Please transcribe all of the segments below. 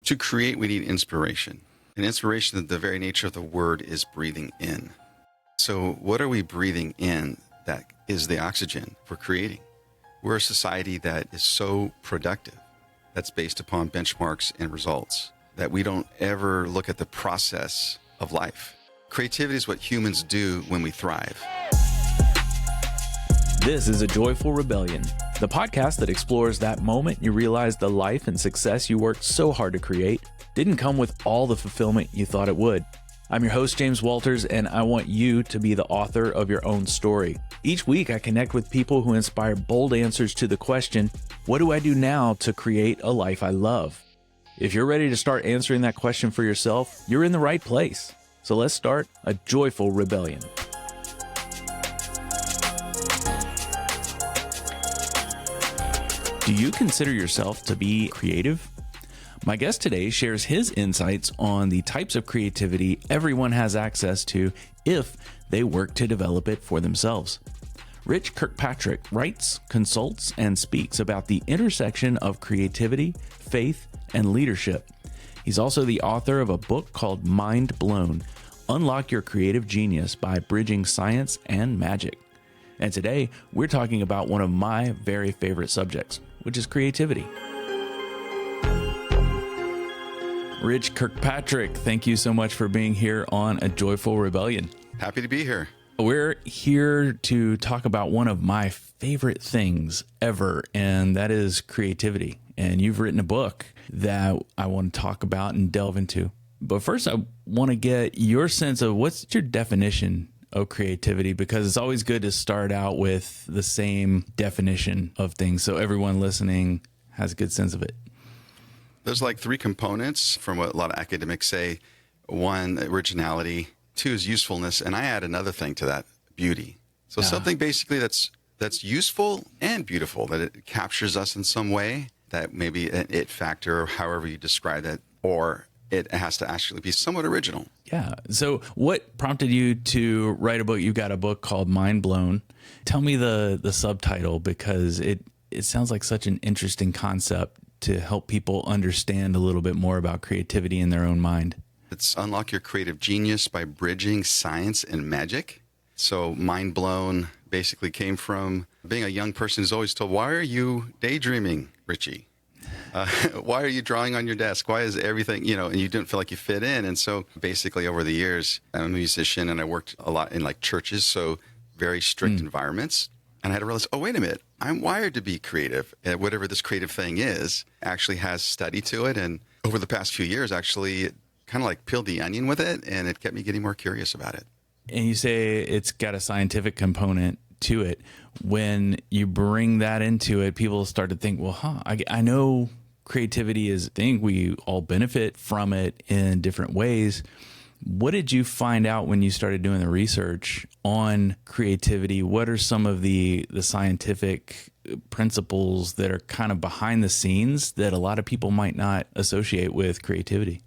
To create, we need inspiration. And inspiration, the very nature of the word, is breathing in. So what are we breathing in that is the oxygen for creating? We're a society that is so productive, that's based upon benchmarks and results, that we don't ever look at the process of life. Creativity is what humans do when we thrive. This is A Joyful Rebellion, the podcast that explores that moment you realize the life and success you worked so hard to create didn't come with all the fulfillment you thought it would. I'm your host, James Walters, and I want you to be the author of your own story. Each week, I connect with people who inspire bold answers to the question, what do I do now to create a life I love? If you're ready to start answering that question for yourself, you're in the right place. So let's start a joyful rebellion. Do you consider yourself to be creative? My guest today shares his insights on the types of creativity everyone has access to if they work to develop it for themselves. Rich Kirkpatrick writes, consults, and speaks about the intersection of creativity, faith, and leadership. He's also the author of a book called MINDBLOWN, Unlock Your Creative Genius by Bridging Science and Magic. And today, we're talking about one of my very favorite subjects, which is creativity. Rich Kirkpatrick, thank you so much for being here on A Joyful Rebellion. Happy to be here. We're here to talk about one of my favorite things ever, and that is creativity. And you've written a book that I want to talk about and delve into. But first, I want to get your sense of what's your definition of creativity, because it's always good to start out with the same definition of things so everyone listening has a good sense of it. There's like three components from what a lot of academics say. One, originality. Two is usefulness. And I add another thing to that, beauty. So something basically that's useful and beautiful, that it captures us in some way, that maybe an it factor, or however you describe it, or it has to actually be somewhat original. Yeah. So what prompted you to write a book? You've got a book called MINDBLOWN. Tell me the subtitle, because it sounds like such an interesting concept to help people understand a little bit more about creativity in their own mind. It's Unlock Your Creative Genius by Bridging Science and Magic. So MINDBLOWN basically came from being a young person who's always told, why are you daydreaming, Richie? Why are you drawing on your desk? Why is everything, and you didn't feel like you fit in. And so basically over the years, I'm a musician and I worked a lot in like churches, so very strict environments. And I had to realize, oh, wait a minute, I'm wired to be creative. And whatever this creative thing is actually has study to it. And over the past few years, actually kind of like peeled the onion with it. And it kept me getting more curious about it. And you say it's got a scientific component to it. When you bring that into it, people start to think, well, I know creativity is a thing. We all benefit from it in different ways. What did you find out when you started doing the research on creativity? What are some of the scientific principles that are kind of behind the scenes that a lot of people might not associate with creativity?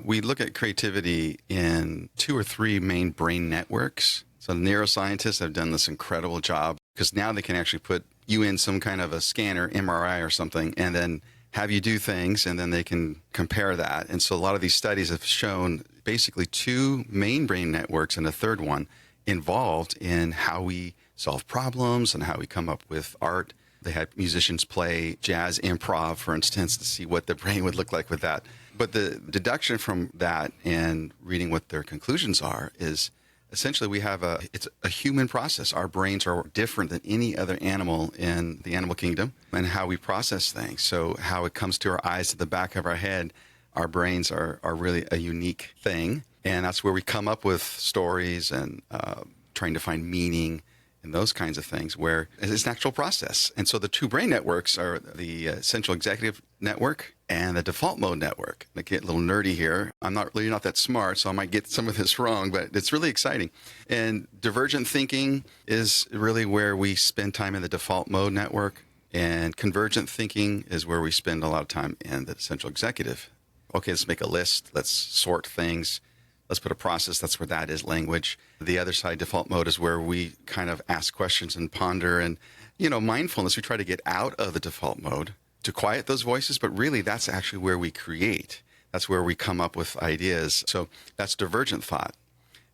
We look at creativity in 2 or 3 main brain networks. So neuroscientists have done this incredible job, because now they can actually put you in some kind of a scanner, MRI or something, and then have you do things, and then they can compare that. And so a lot of these studies have shown basically 2 main brain networks and a third one involved in how we solve problems and how we come up with art. They had musicians play jazz improv, for instance, to see what the brain would look like with that. But the deduction from that and reading what their conclusions are is essentially we have it's a human process. Our brains are different than any other animal in the animal kingdom, and how we process things. So how it comes to our eyes, to the back of our head, our brains are really a unique thing. And that's where we come up with stories and trying to find meaning and those kinds of things, where it's an actual process. And so the 2 brain networks are the central executive network and the default mode network. I get a little nerdy here. I'm not really not that smart, so I might get some of this wrong, but it's really exciting. And divergent thinking is really where we spend time in the default mode network. And convergent thinking is where we spend a lot of time in the central executive. Okay, let's make a list. Let's sort things. Let's put a process. That's where that is, language. The other side, default mode, is where we kind of ask questions and ponder. And, mindfulness, we try to get out of the default mode to quiet those voices. But really, that's actually where we create. That's where we come up with ideas. So that's divergent thought.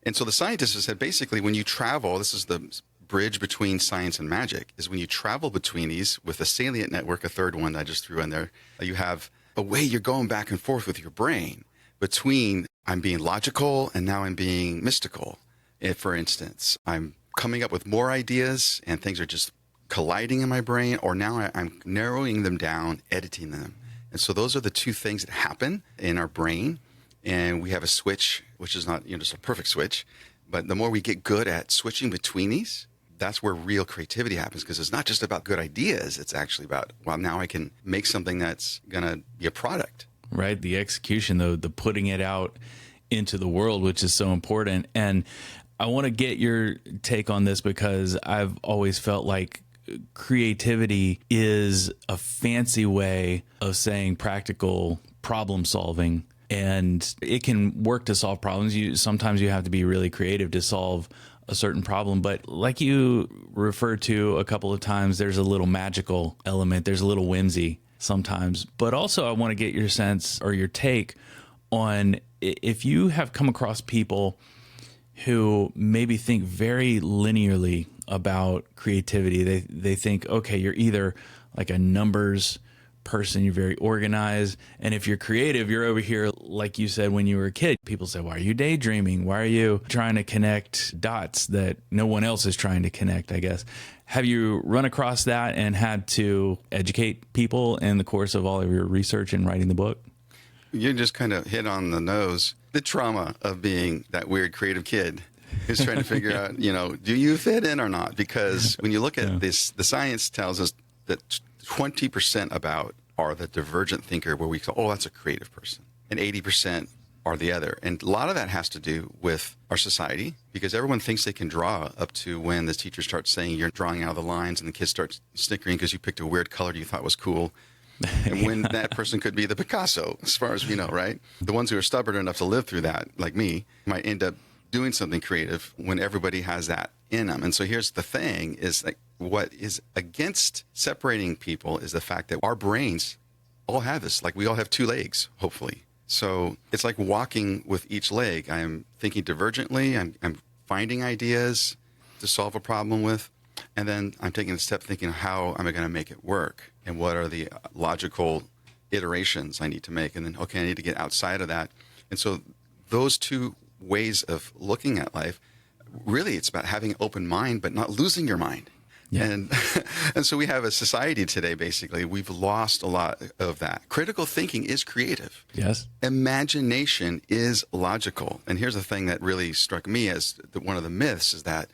And so the scientists have said, basically, when you travel, this is the bridge between science and magic, is when you travel between these with a salient network, a third one that I just threw in there, you have a way you're going back and forth with your brain between I'm being logical and now I'm being mystical. If, for instance, I'm coming up with more ideas and things are just colliding in my brain, or now I'm narrowing them down, editing them. And so those are the two things that happen in our brain. And we have a switch, which is not just a perfect switch, but the more we get good at switching between these, that's where real creativity happens, because it's not just about good ideas. It's actually about, well, now I can make something that's going to be a product. Right. The execution, though, the putting it out into the world, which is so important. And I want to get your take on this, because I've always felt like creativity is a fancy way of saying practical problem solving, and it can work to solve problems. Sometimes you have to be really creative to solve a certain problem, but like you referred to a couple of times, there's a little magical element, there's a little whimsy sometimes. But also I want to get your sense or your take on if you have come across people who maybe think very linearly about creativity. They think, okay, you're either like a numbers person, you're very organized, and if you're creative, you're over here, like you said when you were a kid. People say, why are you daydreaming? Why are you trying to connect dots that no one else is trying to connect, I guess? Have you run across that and had to educate people in the course of all of your research and writing the book? You just kind of hit on the nose. The trauma of being that weird creative kid who's trying to figure out, do you fit in or not? Because when you look at this, the science tells us that 20% about are the divergent thinker, where we go, oh, that's a creative person. And 80% are the other. And a lot of that has to do with our society, because everyone thinks they can draw up to when the teacher starts saying you're drawing out of the lines, and the kids start snickering because you picked a weird color you thought was cool. And when that person could be the Picasso, as far as we know, right? The ones who are stubborn enough to live through that, like me, might end up doing something creative when everybody has that in them. And so here's the thing, is like what is against separating people is the fact that our brains all have this. Like we all have two legs, hopefully. So it's like walking with each leg. I'm thinking divergently. I'm finding ideas to solve a problem with. And then I'm taking a step thinking, how am I going to make it work? And what are the logical iterations I need to make? And then, okay, I need to get outside of that. And so those two ways of looking at life, really it's about having an open mind, but not losing your mind. Yeah. And so we have a society today, basically, we've lost a lot of that. Critical thinking is creative. Yes. Imagination is logical. And here's the thing that really struck me as one of the myths is that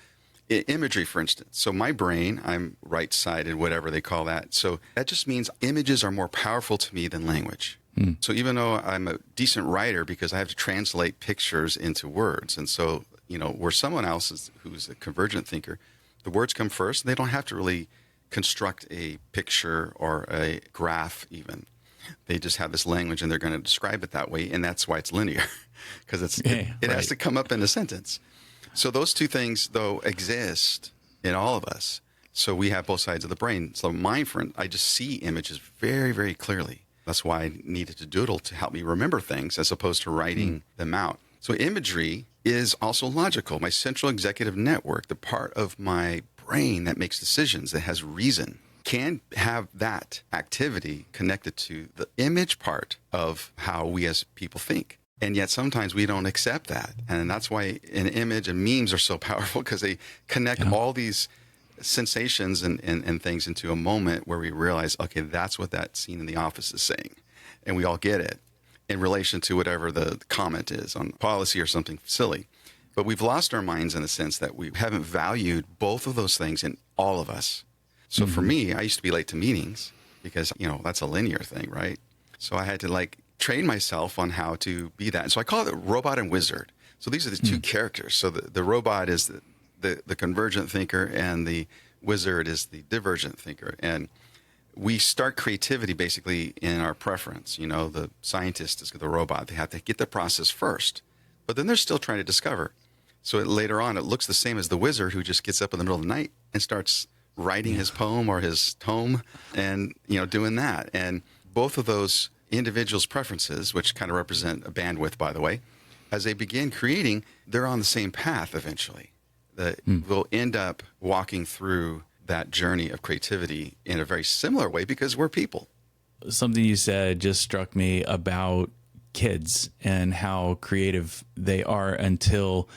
imagery, for instance. So my brain, I'm right-sided, whatever they call that. So that just means images are more powerful to me than language. So even though I'm a decent writer, because I have to translate pictures into words. And so, where someone else is, who's a convergent thinker, the words come first. They don't have to really construct a picture or a graph even. They just have this language and they're going to describe it that way. And that's why it's linear, because it has to come up in a sentence. So those two things, though, exist in all of us. So we have both sides of the brain. So mine, I just see images very, very clearly. That's why I needed to doodle to help me remember things as opposed to writing them out. So imagery is also logical. My central executive network, the part of my brain that makes decisions, that has reason, can have that activity connected to the image part of how we as people think. And yet sometimes we don't accept that. And that's why an image and memes are so powerful, because they connect all these sensations and things into a moment where we realize, okay, that's what that scene in the office is saying. And we all get it in relation to whatever the comment is on policy or something silly. But we've lost our minds in the sense that we haven't valued both of those things in all of us. So for me, I used to be late to meetings because, that's a linear thing, right? So I had to train myself on how to be that. And so I call it robot and wizard. So these are the two characters. So the robot is the convergent thinker, and the wizard is the divergent thinker. And we start creativity basically in our preference. The scientist is the robot. They have to get the process first, but then they're still trying to discover. So later on, it looks the same as the wizard, who just gets up in the middle of the night and starts writing his poem or his tome and, doing that. And both of those individuals' preferences, which kind of represent a bandwidth, by the way, as they begin creating, they're on the same path eventually. We'll end up walking through that journey of creativity in a very similar way because we're people. Something you said just struck me about kids and how creative they are until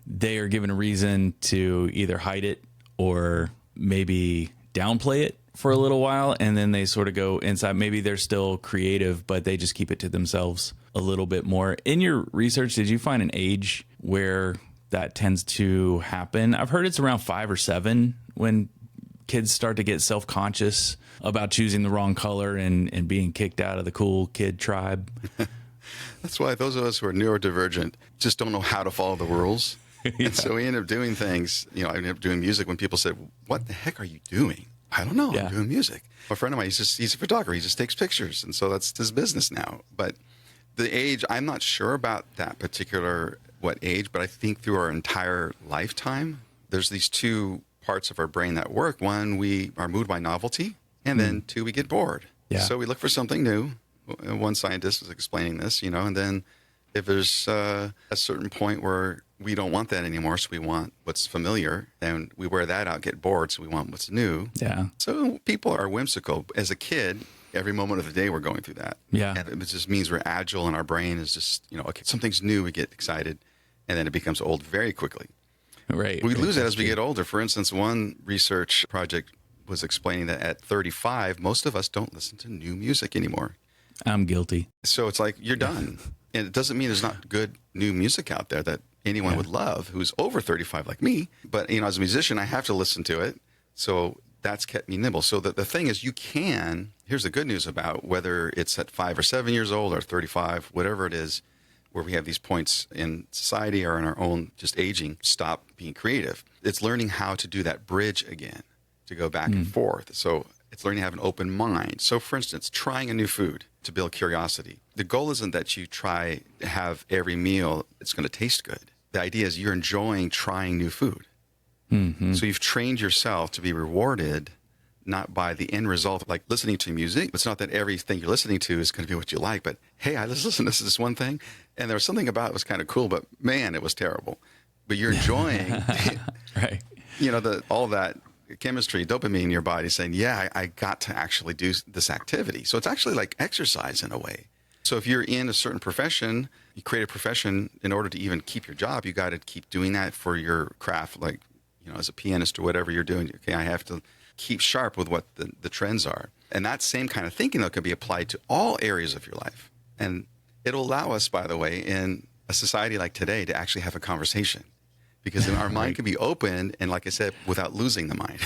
they are given a reason to either hide it or maybe downplay it for a little while, and then they sort of go inside. Maybe they're still creative, but they just keep it to themselves a little bit more. In your research, did you find an age where that tends to happen? I've heard it's around 5 or 7 when kids start to get self-conscious about choosing the wrong color and being kicked out of the cool kid tribe. That's why those of us who are neurodivergent just don't know how to follow the rules. Yeah. And so we end up doing things, I ended up doing music when people said, what the heck are you doing? I don't know. Yeah. I'm doing music. A friend of mine, he's a photographer. He just takes pictures. And so that's his business now. But the age, I'm not sure about that particular what age, but I think through our entire lifetime, there's these 2 parts of our brain that work. One, we are moved by novelty. And then 2, we get bored. Yeah. So we look for something new. One scientist was explaining this, and then if there's a certain point where we don't want that anymore, so we want what's familiar, then we wear that out, get bored, so we want what's new. Yeah. So people are whimsical. As a kid, every moment of the day we're going through that. Yeah. And it just means we're agile and our brain is just, okay, something's new, we get excited, and then it becomes old very quickly. Right. We lose that as we get older. For instance, one research project was explaining that at 35, most of us don't listen to new music anymore. I'm guilty. So it's like you're done. And it doesn't mean there's not good new music out there that anyone would love who's over 35 like me. But, as a musician, I have to listen to it. So that's kept me nimble. So the thing is, here's the good news about whether it's at 5 or 7 years old or 35, whatever it is, where we have these points in society or in our own just aging, stop being creative. It's learning how to do that bridge again, to go back and forth. So it's learning to have an open mind. So, for instance, trying a new food to build curiosity. The goal isn't that you try to have every meal it's going to taste good. The idea is you're enjoying trying new food. Mm-hmm. So you've trained yourself to be rewarded not by the end result, like listening to music. It's not that everything you're listening to is going to be what you like, but hey, I just listened to this one thing, and there was something about it was kind of cool, but man, it was terrible. But you're enjoying, right? All that chemistry, dopamine in your body saying, yeah, I got to actually do this activity. So it's actually like exercise in a way. So if you're in a certain profession, you create a profession in order to even keep your job, you got to keep doing that for your craft, like, as a pianist or whatever you're doing. Okay, I have to keep sharp with what the trends are. And that same kind of thinking, though, can be applied to all areas of your life. And it'll allow us, by the way, in a society like today to actually have a conversation. Because then our mind can be open, and like I said, without losing the mind.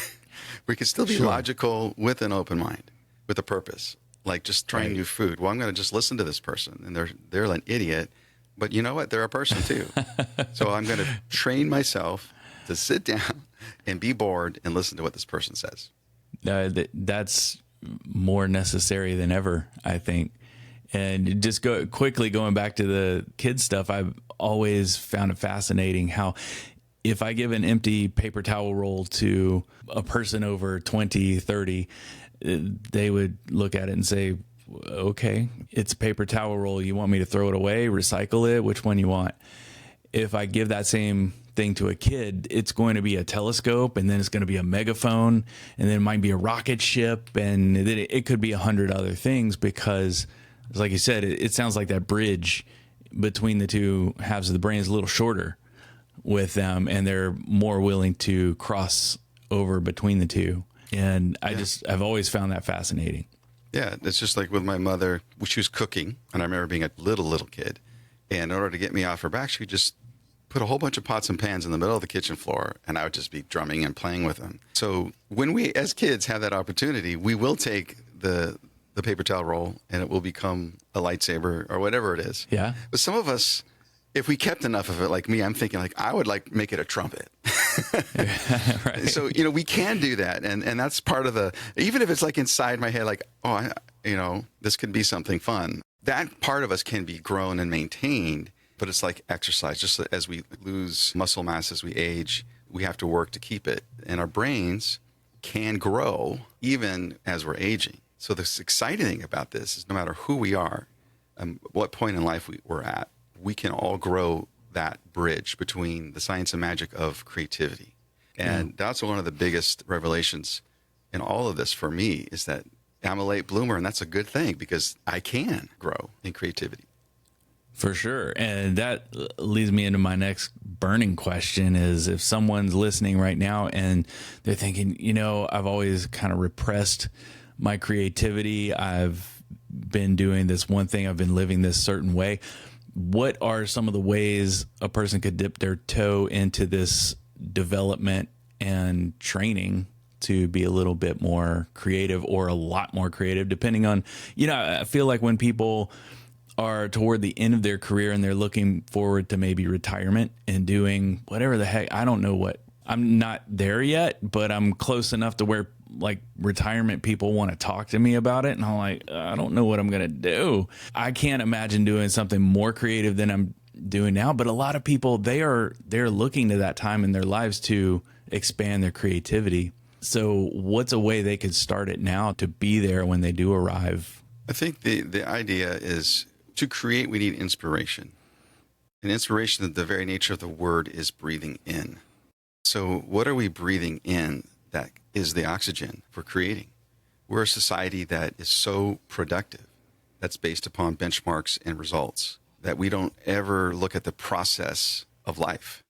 We can still be logical with an open mind, with a purpose. Like just trying new food. Well, I'm going to just listen to this person, and they're an idiot. But you know what? They're a person too. So I'm going to train myself to sit down and be bored and listen to what this person says. That's more necessary than ever, I think. And just going back to the kids stuff, I've always found it fascinating how if I give an empty paper towel roll to a person over 20, 30, they would look at it and say, okay, it's a paper towel roll. You want me to throw it away, recycle it? Which one you want? If I give that same thing to a kid, it's going to be a telescope, and then it's going to be a megaphone, and then it might be a rocket ship, and then it could be 100 other things because, like you said, it sounds like that bridge between the two halves of the brain is a little shorter with them, and they're more willing to cross over between the two. And I've always found that fascinating. Yeah, it's just like with my mother, she was cooking, and I remember being a little kid, and in order to get me off her back, she would just put a whole bunch of pots and pans in the middle of the kitchen floor, and I would just be drumming and playing with them. So when we, as kids, have that opportunity, we will take the paper towel roll, and it will become a lightsaber or whatever it is. Yeah. But some of us, if we kept enough of it, like me, I'm thinking like I would like make it a trumpet. Yeah, right. So, we can do that. And that's part of even if it's like inside my head, like, this could be something fun. That part of us can be grown and maintained, but it's like exercise. Just as we lose muscle mass as we age, we have to work to keep it. And our brains can grow even as we're aging. So the exciting thing about this is no matter who we are, what point in life we're at, we can all grow that bridge between the science and magic of creativity. And that's one of the biggest revelations in all of this for me, is that I'm a late bloomer, and that's a good thing because I can grow in creativity. For sure. And that leads me into my next burning question is, if someone's listening right now and they're thinking, I've always kind of repressed my creativity. I've been doing this one thing. I've been living this certain way. What are some of the ways a person could dip their toe into this development and training to be a little bit more creative, or a lot more creative, depending on, I feel like when people are toward the end of their career and they're looking forward to maybe retirement and doing whatever the heck, I don't know what, I'm not there yet, but I'm close enough to where like retirement people want to talk to me about it. And I'm like, I don't know what I'm going to do. I can't imagine doing something more creative than I'm doing now. But a lot of people, they're looking to that time in their lives to expand their creativity. So what's a way they could start it now to be there when they do arrive? I think the idea is to create, we need inspiration. And inspiration, the very nature of the word, is breathing in. So what are we breathing in that is the oxygen for creating? We're a society that is so productive, that's based upon benchmarks and results, that we don't ever look at the process of life.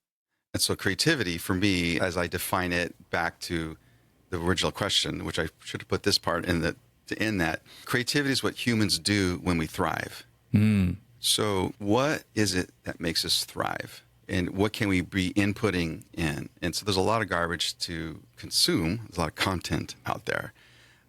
And so creativity, for me, as I define it back to the original question, which I should have put this part in to end that, creativity is what humans do when we thrive. So what is it that makes us thrive? And what can we be inputting in? And so there's a lot of garbage to consume. There's a lot of content out there.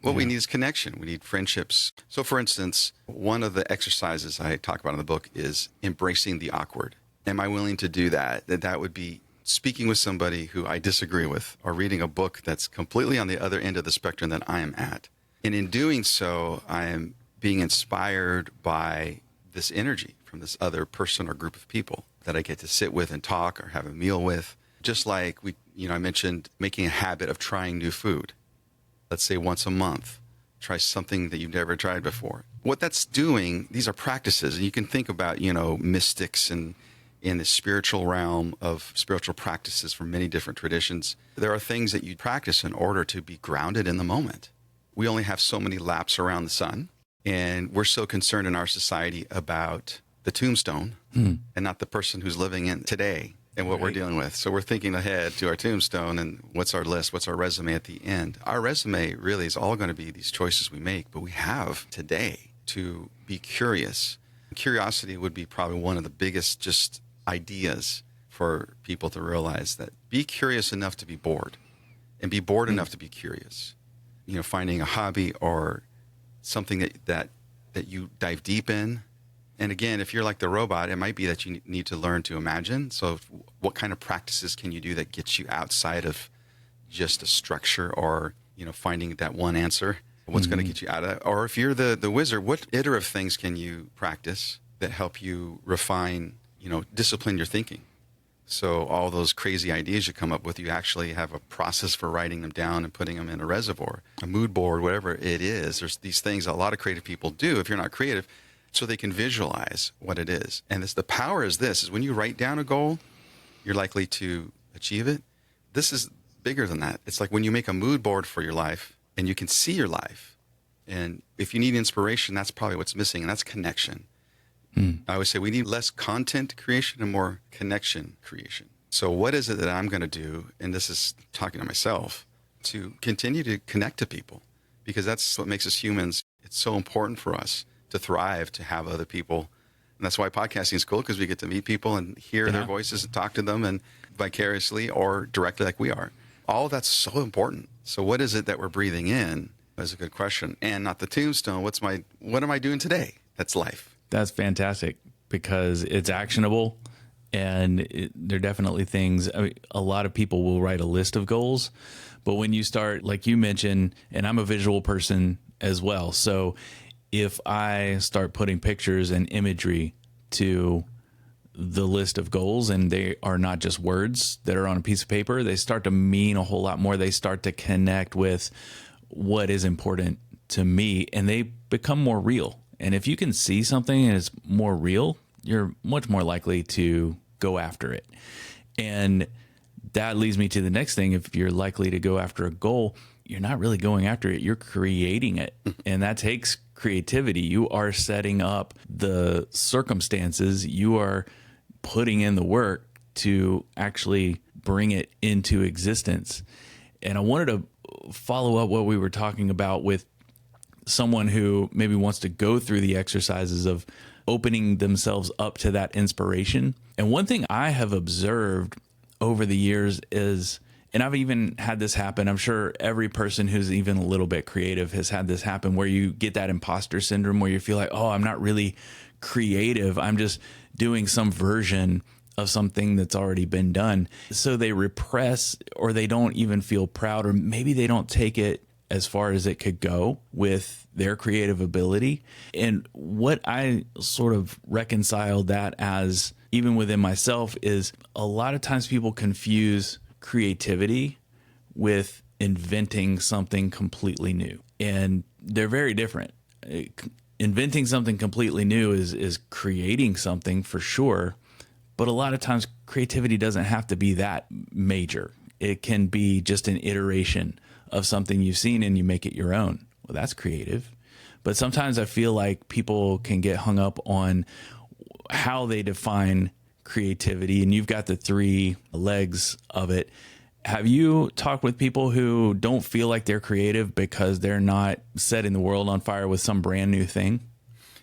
What we need is connection. We need friendships. So for instance, one of the exercises I talk about in the book is embracing the awkward. Am I willing to do that? That would be speaking with somebody who I disagree with, or reading a book that's completely on the other end of the spectrum that I am at. And in doing so, I am being inspired by this energy from this other person or group of people that I get to sit with and talk or have a meal with. Just like I mentioned making a habit of trying new food. Let's say once a month, try something that you've never tried before. What that's doing, these are practices, and you can think about, mystics and in the spiritual realm of spiritual practices from many different traditions. There are things that you practice in order to be grounded in the moment. We only have so many laps around the sun, and we're so concerned in our society about the tombstone and not the person who's living in today and what we're dealing with. So we're thinking ahead to our tombstone and what's our list, what's our resume at the end. Our resume really is all going to be these choices we make, but we have today to be curious. Curiosity would be probably one of the biggest just ideas for people to realize, that be curious enough to be bored and be bored enough to be curious. Finding a hobby or something that you dive deep in. And again, if you're like the robot, it might be that you need to learn to imagine. So what kind of practices can you do that gets you outside of just a structure, or, finding that one answer? What's going to get you out of that? Or if you're the wizard, what iterative things can you practice that help you refine, discipline your thinking? So all those crazy ideas you come up with, you actually have a process for writing them down and putting them in a reservoir, a mood board, whatever it is. There's these things a lot of creative people do, if you're not creative, so they can visualize what it is. And the power is when you write down a goal, you're likely to achieve it. This is bigger than that. It's like when you make a mood board for your life and you can see your life. And if you need inspiration, that's probably what's missing, and that's connection. I always say we need less content creation and more connection creation. So what is it that I'm going to do, and this is talking to myself, to continue to connect to people? Because that's what makes us humans. It's so important for us to thrive, to have other people. And that's why podcasting is cool, because we get to meet people and hear their voices and talk to them, and vicariously or directly like we are. All of that's so important. So what is it that we're breathing in? That's a good question. And not the tombstone. What am I doing today? That's life. That's fantastic, because it's actionable, and there are definitely things. I mean, a lot of people will write a list of goals, but when you start, like you mentioned, and I'm a visual person as well. So if I start putting pictures and imagery to the list of goals, and they are not just words that are on a piece of paper, they start to mean a whole lot more. They start to connect with what is important to me, and they become more real. And if you can see something and it's more real, you're much more likely to go after it. And that leads me to the next thing. If you're likely to go after a goal, you're not really going after it, you're creating it. And that takes creativity. You are setting up the circumstances, you are putting in the work to actually bring it into existence. And I wanted to follow up what we were talking about with someone who maybe wants to go through the exercises of opening themselves up to that inspiration. And one thing I have observed over the years is, and I've even had this happen, I'm sure every person who's even a little bit creative has had this happen, where you get that imposter syndrome where you feel like, oh, I'm not really creative. I'm just doing some version of something that's already been done. So they repress, or they don't even feel proud, or maybe they don't take it as far as it could go with their creative ability. And what I sort of reconciled that as, even within myself, is a lot of times people confuse creativity with inventing something completely new. And they're very different. Inventing something completely new is creating something for sure. But a lot of times creativity doesn't have to be that major. It can be just an iteration of something you've seen and you make it your own. Well, that's creative. But sometimes I feel like people can get hung up on how they define creativity, and you've got the 3 legs of it. Have you talked with people who don't feel like they're creative because they're not setting the world on fire with some brand new thing?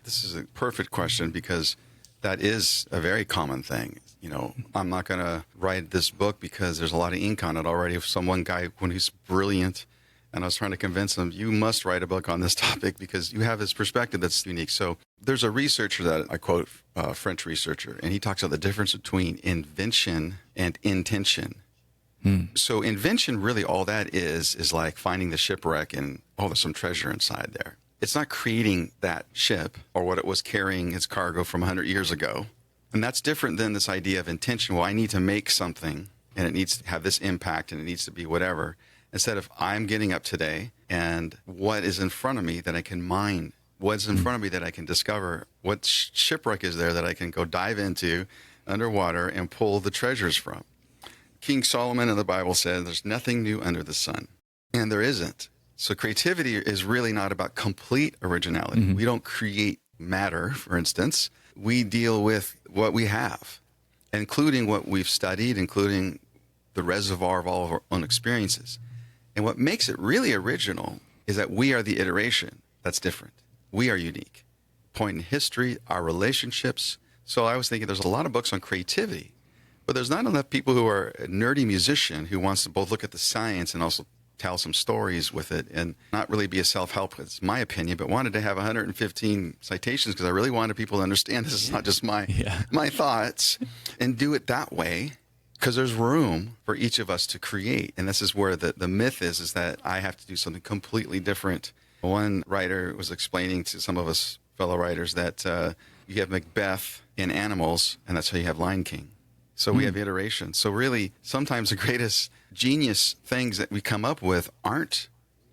This is a perfect question, because that is a very common thing. You know, I'm not going to write this book because there's a lot of ink on it already. If some one guy, when he's brilliant, and I was trying to convince him, you must write a book on this topic because you have this perspective that's unique. So there's a researcher that I quote, a French researcher, and he talks about the difference between invention and intention. So invention, really all that is like finding the shipwreck and, oh, there's some treasure inside there. It's not creating that ship or what it was carrying its cargo from 100 years ago. And that's different than this idea of intention. Well, I need to make something and it needs to have this impact and it needs to be whatever. Instead of, I'm getting up today and what is in front of me that I can mine? What's in front of me that I can discover? What shipwreck is there that I can go dive into underwater and pull the treasures from? King Solomon in the Bible said, there's nothing new under the sun. And there isn't. So creativity is really not about complete originality. We don't create matter, for instance. We deal with what we have, including what we've studied, including the reservoir of all of our own experiences. And what makes it really original is that we are the iteration. That's different. We are unique. Point in history, our relationships. So I was thinking there's a lot of books on creativity, but there's not enough people who are a nerdy musician who wants to both look at the science and also tell some stories with it and not really be a self-help. It's my opinion, but wanted to have 115 citations because I really wanted people to understand this is not just my thoughts, and do it that way because there's room for each of us to create. And this is where the myth is that I have to do something completely different. One writer was explaining to some of us fellow writers that you have Macbeth in animals, and that's how you have Lion King. So we have iteration. So really, sometimes the greatest genius things that we come up with aren't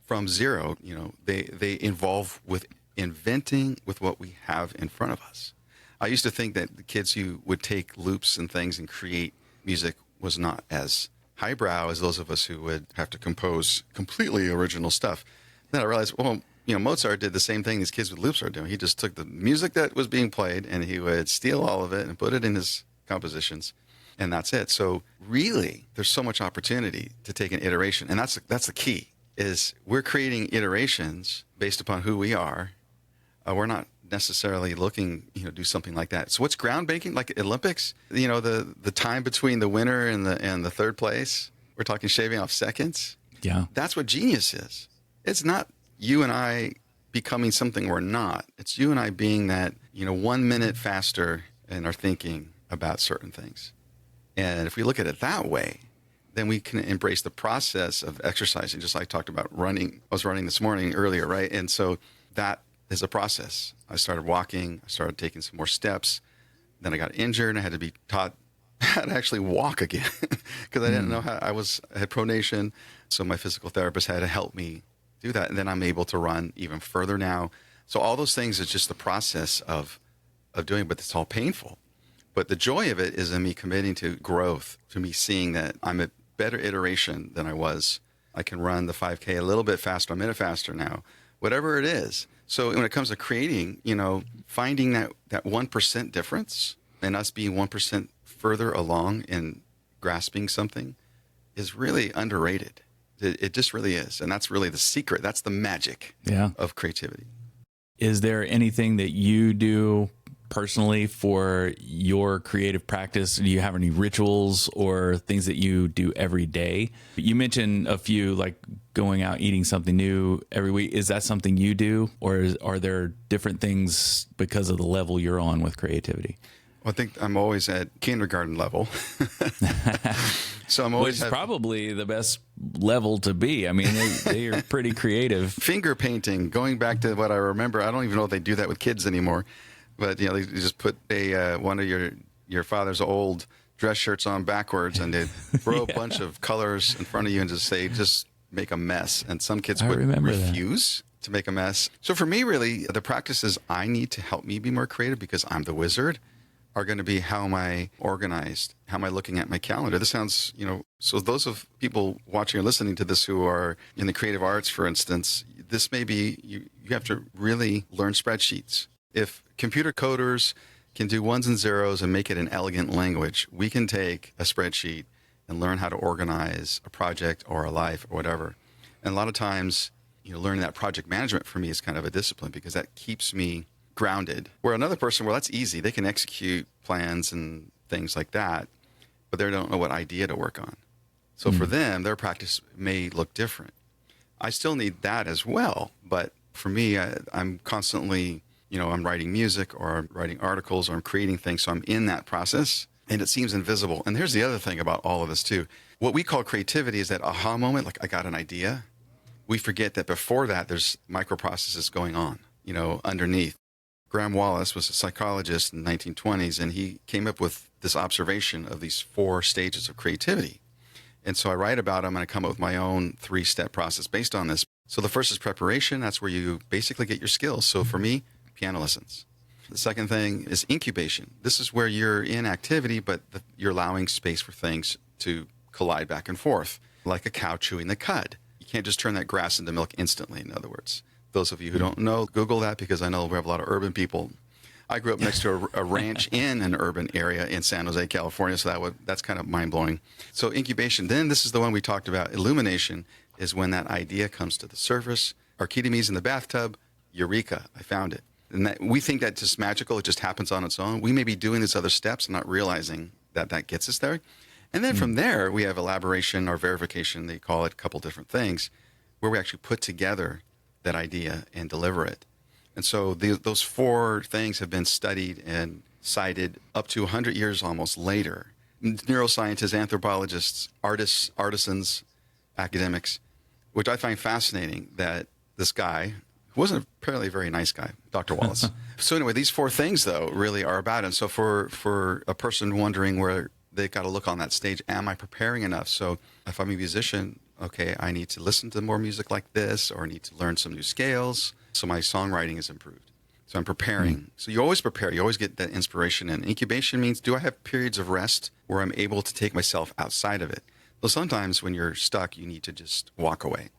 from zero. You know, they involve with inventing with what we have in front of us. I used to think that the kids who would take loops and things and create music was not as highbrow as those of us who would have to compose completely original stuff. Then I realized, well, you know, Mozart did the same thing these kids with loops are doing. He just took the music that was being played and he would steal all of it and put it in his compositions. And that's it. So really, there's so much opportunity to take an iteration. And that's the key, is we're creating iterations based upon who we are. We're not necessarily looking, do something like that. So what's groundbreaking, like Olympics, the time between the winner and the third place, we're talking shaving off seconds. Yeah. That's what genius is. It's not you and I becoming something we're not. It's you and I being that, 1 minute faster in our thinking about certain things. And if we look at it that way, then we can embrace the process of exercising, just like I talked about running. I was running this morning earlier, right? And so that is a process. I started walking. I started taking some more steps. Then I got injured and I had to be taught how to actually walk again because I didn't know how. I had pronation. So my physical therapist had to help me do that. And then I'm able to run even further now. So all those things is just the process of doing, but it's all painful. But the joy of it is in me committing to growth, to me seeing that I'm a better iteration than I was. I can run the 5K a little bit faster, a minute faster now, whatever it is. So when it comes to creating, finding that 1% difference and us being 1% further along in grasping something is really underrated. It just really is. And that's really the secret. That's the magic of creativity. Is there anything that you do personally for your creative practice? Do you have any rituals or things that you do every day? You mentioned a few, like going out, eating something new every week. Is that something you do, or are there different things because of the level you're on with creativity? Well, I think I'm always at kindergarten level. So I'm always probably the best level to be. I mean, they are pretty creative. Finger painting, going back to what I remember. I don't even know if they do that with kids anymore. But, they just put one of your father's old dress shirts on backwards, and they throw a bunch of colors in front of you and just make a mess. And some kids would refuse to make a mess. So for me, really, the practices I need to help me be more creative, because I'm the wizard, are going to be how am I organized? How am I looking at my calendar? This sounds, so those of people watching or listening to this who are in the creative arts, for instance, this may be, you have to really learn spreadsheets. If computer coders can do ones and zeros and make it an elegant language, we can take a spreadsheet and learn how to organize a project or a life or whatever. And a lot of times, learning that project management for me is kind of a discipline, because that keeps me grounded. Where another person, well, that's easy. They can execute plans and things like that, but they don't know what idea to work on. So for them, their practice may look different. I still need that as well. But for me, I'm constantly, I'm writing music, or I'm writing articles, or I'm creating things. So I'm in that process, and it seems invisible. And here's the other thing about all of this too. What we call creativity is that aha moment, like I got an idea. We forget that before that, there's microprocesses going on, underneath. Graham Wallace was a psychologist in the 1920s, and he came up with this observation of these 4 stages of creativity. And so I write about them, and I come up with my own 3-step process based on this. So the first is preparation. That's where you basically get your skills. So for me, piano lessons. The second thing is incubation. This is where you're in activity, but you're allowing space for things to collide back and forth, like a cow chewing the cud. You can't just turn that grass into milk instantly, in other words. Those of you who don't know, Google that, because I know we have a lot of urban people. I grew up next to a ranch in an urban area in San Jose, California, so that's kind of mind-blowing. So incubation, then this is the one we talked about. Illumination is when that idea comes to the surface. Archimedes in the bathtub, eureka, I found it. And we think that's just magical, it just happens on its own. We may be doing these other steps and not realizing that gets us there. And then from there, we have elaboration or verification, they call it, a couple different things, where we actually put together that idea and deliver it. And so those 4 things have been studied and cited up to 100 years almost later. Neuroscientists, anthropologists, artists, artisans, academics, which I find fascinating that this guy, who wasn't apparently a very nice guy, Dr. Wallace. So anyway, these 4 things, though, really are about it. And so for a person wondering where they've got to look on that stage, am I preparing enough? So if I'm a musician, okay, I need to listen to more music like this, or I need to learn some new scales so my songwriting is improved. So I'm preparing. So you always prepare. You always get that inspiration. And incubation means, do I have periods of rest where I'm able to take myself outside of it? Well, sometimes when you're stuck, you need to just walk away.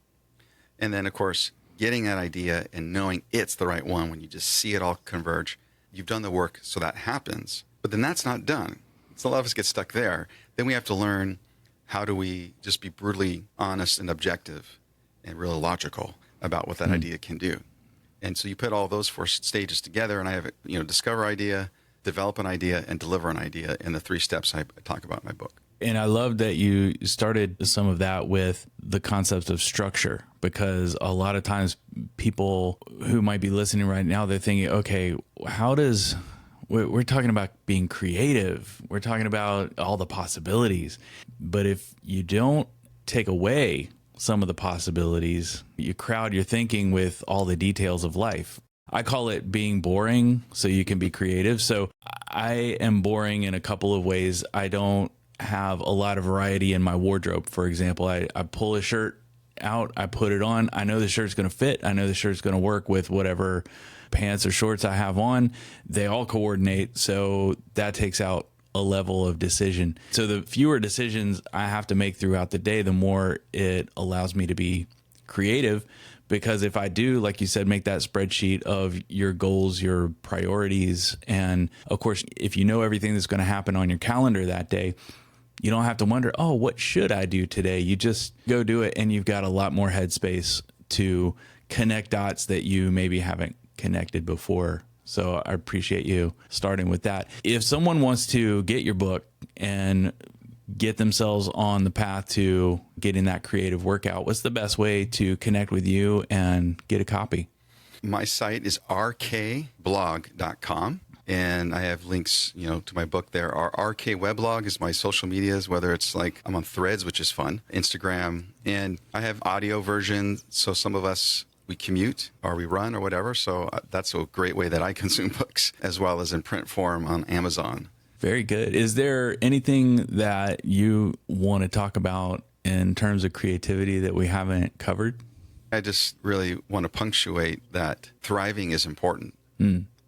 And then, of course, getting that idea and knowing it's the right one, when you just see it all converge, you've done the work so that happens. But then that's not done. So a lot of us get stuck there. Then we have to learn, how do we just be brutally honest and objective and really logical about what that idea can do? And so you put all those 4 stages together, and I have, discover idea, develop an idea, and deliver an idea in the 3 steps I talk about in my book. And I love that you started some of that with the concept of structure, because a lot of times people who might be listening right now, they're thinking, okay, we're talking about being creative. We're talking about all the possibilities. But if you don't take away some of the possibilities, you crowd your thinking with all the details of life. I call it being boring so you can be creative. So I am boring in a couple of ways. I don't have a lot of variety in my wardrobe. For example, I pull a shirt out, I put it on. I know the shirt's going to fit. I know the shirt's going to work with whatever pants or shorts I have on. They all coordinate. So that takes out a level of decision. So the fewer decisions I have to make throughout the day, the more it allows me to be creative. Because if I do, like you said, make that spreadsheet of your goals, your priorities, and of course, if you know everything that's going to happen on your calendar that day, you don't have to wonder, oh, what should I do today? You just go do it, and you've got a lot more headspace to connect dots that you maybe haven't connected before. So I appreciate you starting with that. If someone wants to get your book and get themselves on the path to getting that creative workout, what's the best way to connect with you and get a copy? My site is rkblog.com. And I have links, to my book there. Our RK weblog is my social medias, whether it's like I'm on Threads, which is fun, Instagram, and I have audio version. So some of us, we commute or we run or whatever. So that's a great way that I consume books, as well as in print form on Amazon. Very good. Is there anything that you want to talk about in terms of creativity that we haven't covered? I just really want to punctuate that thriving is important.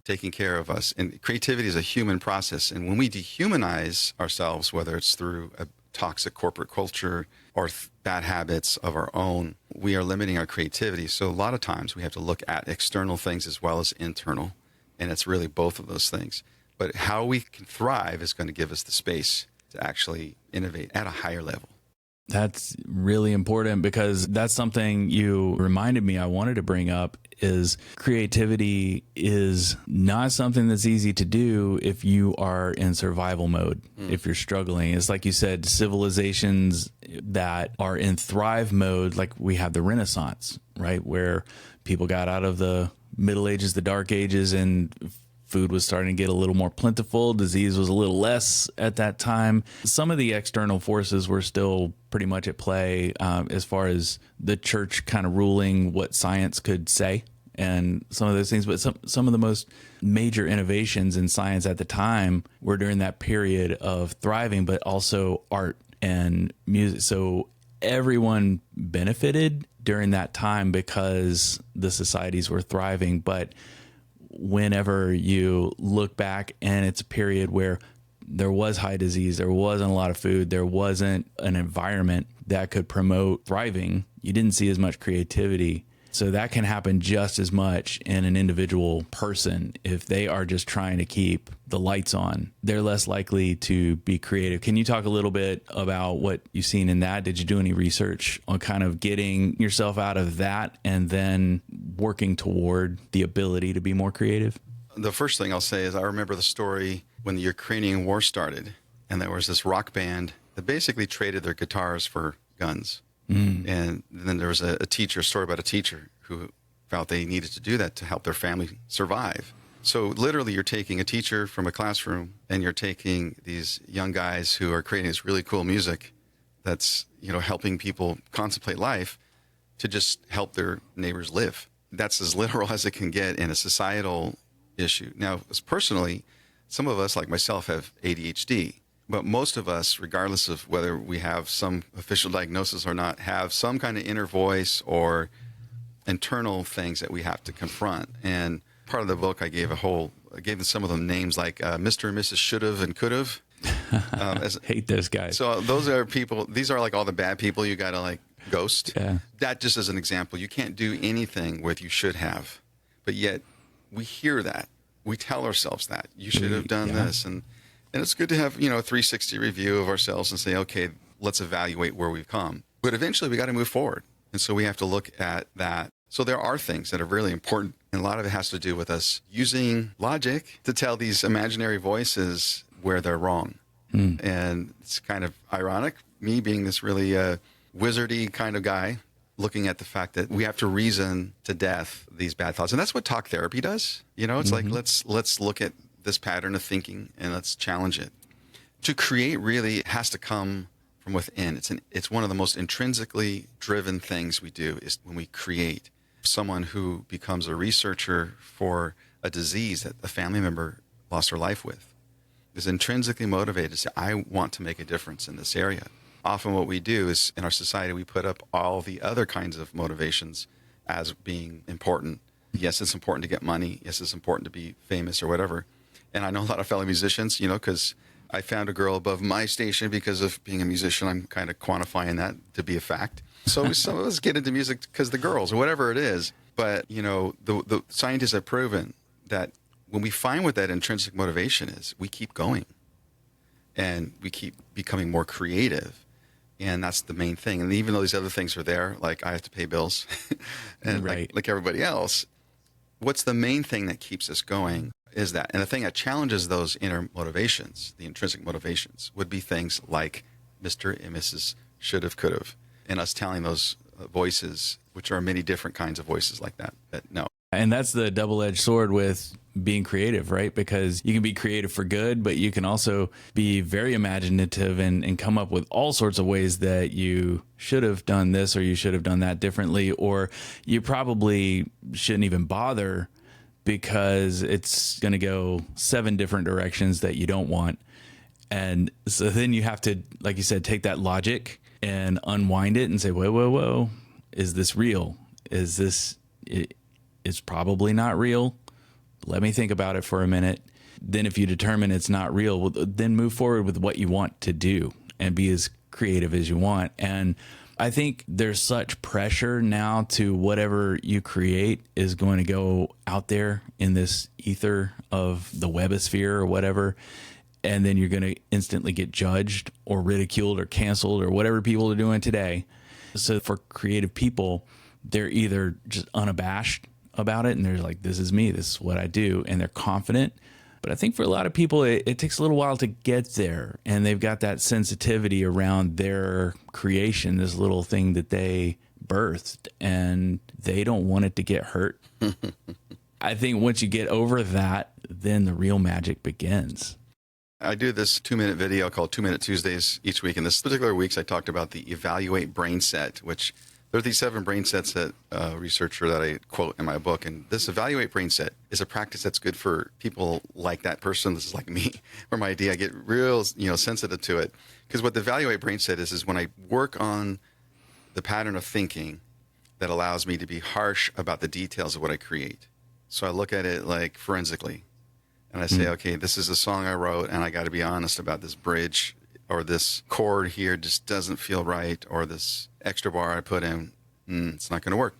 Taking care of us. And creativity is a human process. And when we dehumanize ourselves, whether it's through a toxic corporate culture or bad habits of our own, we are limiting our creativity. So a lot of times we have to look at external things as well as internal. And it's really both of those things. But how we can thrive is going to give us the space to actually innovate at a higher level. That's really important, because that's something you reminded me I wanted to bring up, is creativity is not something that's easy to do if you are in survival mode, if you're struggling. It's like you said, civilizations that are in thrive mode, like we have the Renaissance, right? Where people got out of the Middle Ages, the Dark Ages, and food was starting to get a little more plentiful. Disease was a little less at that time. Some of the external forces were still pretty much at play, as far as the church kind of ruling what science could say and some of those things. But some of the most major innovations in science at the time were during that period of thriving, but also art and music. So everyone benefited during that time because the societies were thriving. But whenever you look back and it's a period where there was high disease, there wasn't a lot of food, there wasn't an environment that could promote thriving, you didn't see as much creativity. So that can happen just as much in an individual person. If they are just trying to keep the lights on, they're less likely to be creative. Can you talk a little bit about what you've seen in that? Did you do any research on kind of getting yourself out of that and then working toward the ability to be more creative? The first thing I'll say is I remember the story when the Ukrainian war started, and there was this rock band that basically traded their guitars for guns. And then there was a story about a teacher who felt they needed to do that to help their family survive. So literally you're taking a teacher from a classroom and you're taking these young guys who are creating this really cool music that's, helping people contemplate life to just help their neighbors live. That's as literal as it can get in a societal issue. Now, personally, some of us, like myself, have ADHD. But most of us, regardless of whether we have some official diagnosis or not, have some kind of inner voice or internal things that we have to confront. And part of the book, I gave them some of them names like Mr. and Mrs. Should've and Could've. Hate those guys. So those are people, these are like all the bad people you got to like ghost. Yeah. That just as an example, you can't do anything with you should have. But yet we hear that. We tell ourselves that. You should have done this. And it's good to have, a 360 review of ourselves and say, okay, let's evaluate where we've come. But eventually we got to move forward. And so we have to look at that. So there are things that are really important. And a lot of it has to do with us using logic to tell these imaginary voices where they're wrong. And it's kind of ironic, me being this really wizardy kind of guy, looking at the fact that we have to reason to death these bad thoughts. And that's what talk therapy does. It's like, let's look at this pattern of thinking and let's challenge it. To create really has to come from within. It's one of the most intrinsically driven things we do is when we create. Someone who becomes a researcher for a disease that a family member lost their life with is intrinsically motivated to say, I want to make a difference in this area. often what we do is in our society, we put up all the other kinds of motivations as being important. Yes, it's important to get money. Yes, it's important to be famous or whatever. And I know a lot of fellow musicians, because I found a girl above my station because of being a musician. I'm kind of quantifying that to be a fact. So some of us get into music because the girls or whatever it is. But, the scientists have proven that when we find what that intrinsic motivation is, we keep going and we keep becoming more creative. And that's the main thing. And even though these other things are there, like I have to pay bills and Right. like everybody else, what's the main thing that keeps us going is that. And the thing that challenges those inner motivations, the intrinsic motivations, would be things like Mr. and Mrs. Should have, could have, and us telling those voices, which are many different kinds of voices like that no. And that's the double-edged sword with being creative, right? Because you can be creative for good, but you can also be very imaginative and come up with all sorts of ways that you should have done this or you should have done that differently, or you probably shouldn't even bother because it's going to go 7 different directions that you don't want. And so then you have to, like you said, take that logic and unwind it and say, whoa, is this real? Is this... It's probably not real. Let me think about it for a minute. Then if you determine it's not real, well, then move forward with what you want to do and be as creative as you want. And I think there's such pressure now to whatever you create is going to go out there in this ether of the webosphere or whatever. And then you're going to instantly get judged or ridiculed or canceled or whatever people are doing today. So for creative people, they're either just unabashed about it and they're like, this is me, this is what I do, and they're confident. But I think for a lot of people it takes a little while to get there, and they've got that sensitivity around their creation, this little thing that they birthed, and they don't want it to get hurt. I think once you get over that, then the real magic begins. I do this 2-minute video called 2-Minute Tuesdays each week. In this particular weeks, I talked about the Evaluate brain set, which there are these 7 brain sets that researcher that I quote in my book. And this Evaluate brain set is a practice that's good for people like that person. This is like me, where my idea, I get real, sensitive to it. Because what the Evaluate brain set is when I work on the pattern of thinking that allows me to be harsh about the details of what I create. So I look at it like forensically. And I say, okay, this is a song I wrote, and I got to be honest about this bridge, or this chord here just doesn't feel right, or this extra bar I put in, it's not going to work.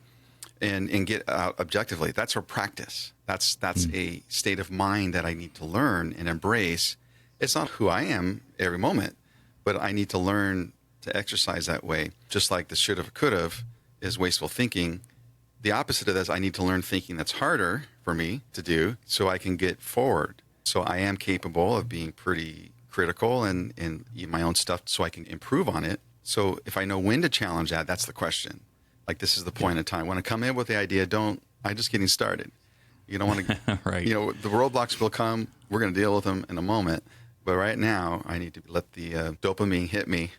And get out objectively. That's our practice. That's a state of mind that I need to learn and embrace. It's not who I am every moment, but I need to learn to exercise that way. Just like the should have, could have is wasteful thinking. The opposite of that is I need to learn thinking that's harder for me to do so I can get forward. So I am capable of being pretty critical and my own stuff so I can improve on it. So if I know when to challenge that, that's the question. Like, this is the point in time. When I come in with the idea, I'm just getting started. You don't want to, right. The roadblocks will come. We're going to deal with them in a moment. But right now, I need to let the dopamine hit me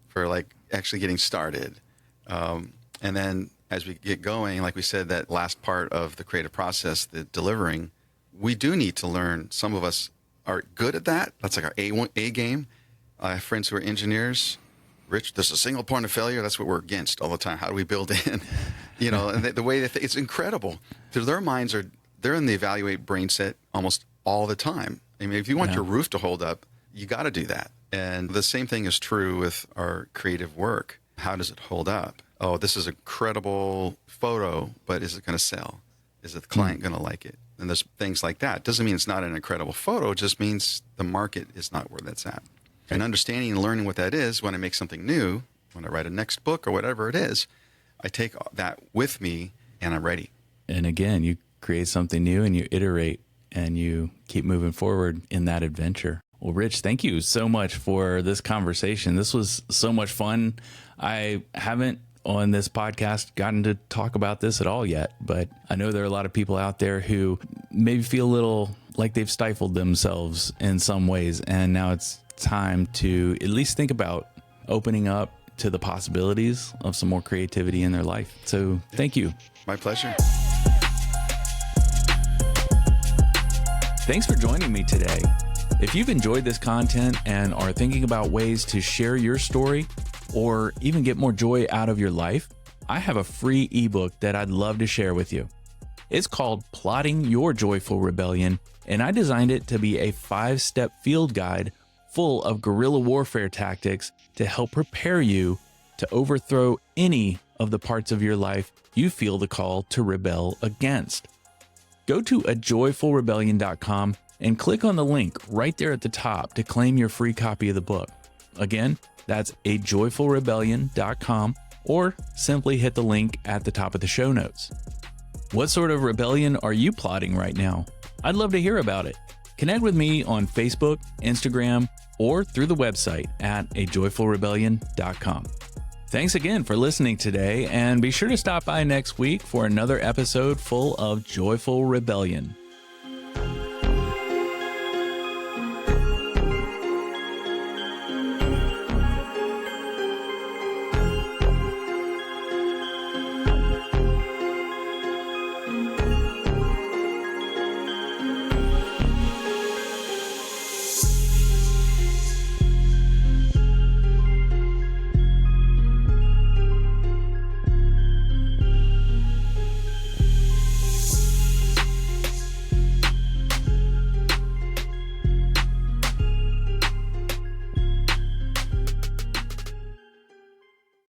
for like actually getting started. And then as we get going, like we said, that last part of the creative process, the delivering, we do need to learn. Some of us are good at that. That's like our A game. I have friends who are engineers. Rich, there's a single point of failure. That's what we're against all the time. How do we build in? And the way that it's incredible. Their minds they're in the Evaluate brain set almost all the time. I mean, if you want your roof to hold up, you got to do that. And the same thing is true with our creative work. How does it hold up? Oh, this is a credible photo, but is it going to sell? Is the client going to like it? And there's things like that. Doesn't mean it's not an incredible photo. It just means the market is not where that's at. And understanding and learning what that is, when I make something new, when I write a next book or whatever it is, I take that with me and I'm ready. And again, you create something new and you iterate and you keep moving forward in that adventure. Well, Rich, thank you so much for this conversation. This was so much fun. I haven't on this podcast gotten to talk about this at all yet, but I know there are a lot of people out there who maybe feel a little like they've stifled themselves in some ways. And now it's time to at least think about opening up to the possibilities of some more creativity in their life. So thank you. My pleasure. Thanks for joining me today. If you've enjoyed this content and are thinking about ways to share your story, or even get more joy out of your life, I have a free ebook that I'd love to share with you. It's called Plotting Your Joyful Rebellion, and I designed it to be a 5-step field guide full of guerrilla warfare tactics to help prepare you to overthrow any of the parts of your life you feel the call to rebel against. Go to ajoyfulrebellion.com and click on the link right there at the top to claim your free copy of the book. Again, that's ajoyfulrebellion.com, or simply hit the link at the top of the show notes. What sort of rebellion are you plotting right now? I'd love to hear about it. Connect with me on Facebook, Instagram, or through the website at ajoyfulrebellion.com. Thanks again for listening today, and be sure to stop by next week for another episode full of joyful rebellion.